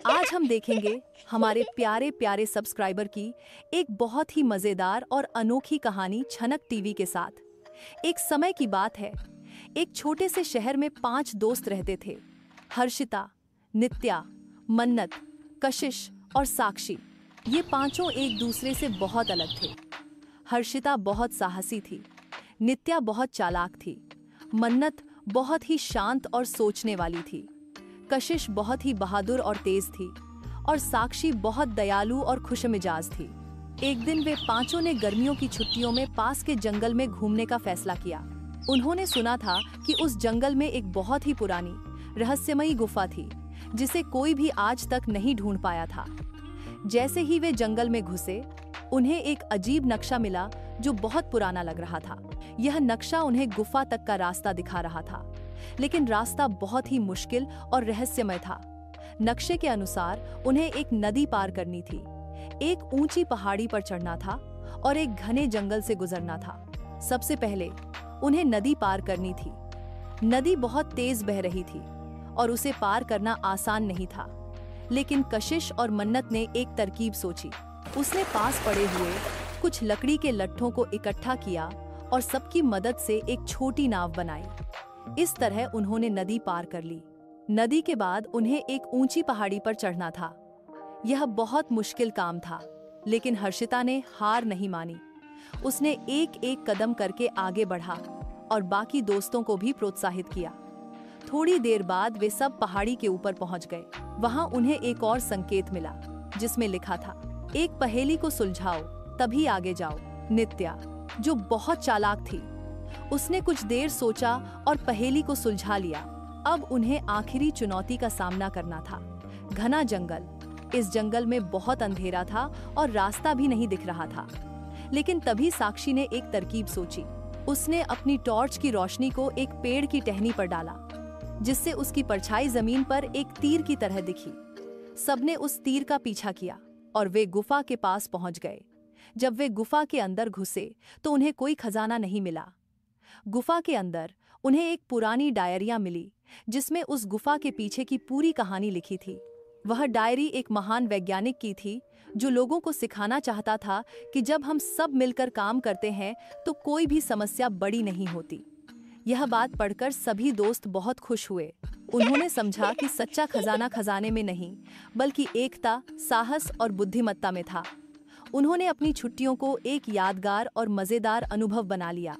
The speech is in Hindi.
आज हम देखेंगे हमारे प्यारे प्यारे सब्सक्राइबर की एक बहुत ही मजेदार और अनोखी कहानी छनक टीवी के साथ। एक समय की बात है, एक छोटे से शहर में 5 दोस्त रहते थे। हर्षिता, नित्या, मन्नत, कशिश और साक्षी। ये पांचों एक दूसरे से बहुत अलग थे। हर्षिता बहुत साहसी थी, नित्या बहुत चालाक थी, मन्नत बहुत ही शांत और सोचने वाली थी, कशिश बहुत ही बहादुर और तेज थी और साक्षी बहुत दयालु और खुशमिजाज थी। एक दिन वे पांचों ने गर्मियों की छुट्टियों में पास के जंगल में घूमने का फैसला किया। उन्होंने सुना था कि उस जंगल में एक बहुत ही पुरानी रहस्यमयी गुफा थी जिसे कोई भी आज तक नहीं ढूंढ पाया था। जैसे ही वे जंगल में घुसे, उन्हें एक अजीब नक्शा मिला जो बहुत पुराना लग रहा था। यह नक्शा उन्हें गुफा तक का रास्ता दिखा रहा था, लेकिन रास्ता बहुत ही मुश्किल और रहस्यमय था। नक्शे के अनुसार उन्हें एक नदी पार करनी थी, एक ऊंची पहाड़ी पर चढ़ना था और एक घने जंगल से गुजरना था। सबसे पहले उन्हें नदी पार करनी थी। नदी बहुत तेज बह रही थी और उसे पार करना आसान नहीं था, लेकिन कशिश और मन्नत ने एक तरकीब सोची। उसने पास पड़े हुए कुछ लकड़ी के लट्ठों को इकट्ठा किया और सबकी मदद से एक छोटी नाव बनाई। इस तरह उन्होंने नदी पार कर ली। नदी के बाद उन्हें एक ऊंची पहाड़ी पर चढ़ना था। यह बहुत मुश्किल काम था, लेकिन हर्षिता ने हार नहीं मानी। उसने एक एक कदम करके आगे बढ़ा और बाकी दोस्तों को भी प्रोत्साहित किया। थोड़ी देर बाद वे सब पहाड़ी के ऊपर पहुंच गए। वहां उन्हें एक और संकेत मिला जिसमें लिखा था, एक पहेली को सुलझाओ तभी आगे जाओ। नित्या, जो बहुत चालाक थी, उसने कुछ देर सोचा और पहेली को सुलझा लिया। अब उन्हें आखिरी चुनौती का सामना करना था, घना जंगल। इस जंगल में बहुत अंधेरा था और रास्ता भी नहीं दिख रहा था। लेकिन तभी साक्षी ने एक तरकीब सोची। उसने अपनी टॉर्च की रोशनी को एक पेड़ की टहनी पर डाला, जिससे उसकी परछाई जमीन पर एक तीर की तरह दिखी। सबने उस तीर का पीछा किया और वे गुफा के पास पहुंच गए। जब वे गुफा के अंदर घुसे तो उन्हें कोई खजाना नहीं मिला। गुफा के अंदर उन्हें एक पुरानी डायरिया मिली जिसमें उस गुफा के पीछे की पूरी कहानी लिखी थी। वह डायरी एक महान वैज्ञानिक की थी जो लोगों को सिखाना चाहता था कि जब हम सब मिलकर काम करते हैं तो कोई भी समस्या बड़ी नहीं होती। यह बात पढ़कर सभी दोस्त बहुत खुश हुए। उन्होंने समझा कि सच्चा खजाना खजाने में नहीं, बल्कि एकता, साहस और बुद्धिमत्ता में था। उन्होंने अपनी छुट्टियों को एक यादगार और मजेदार अनुभव बना लिया।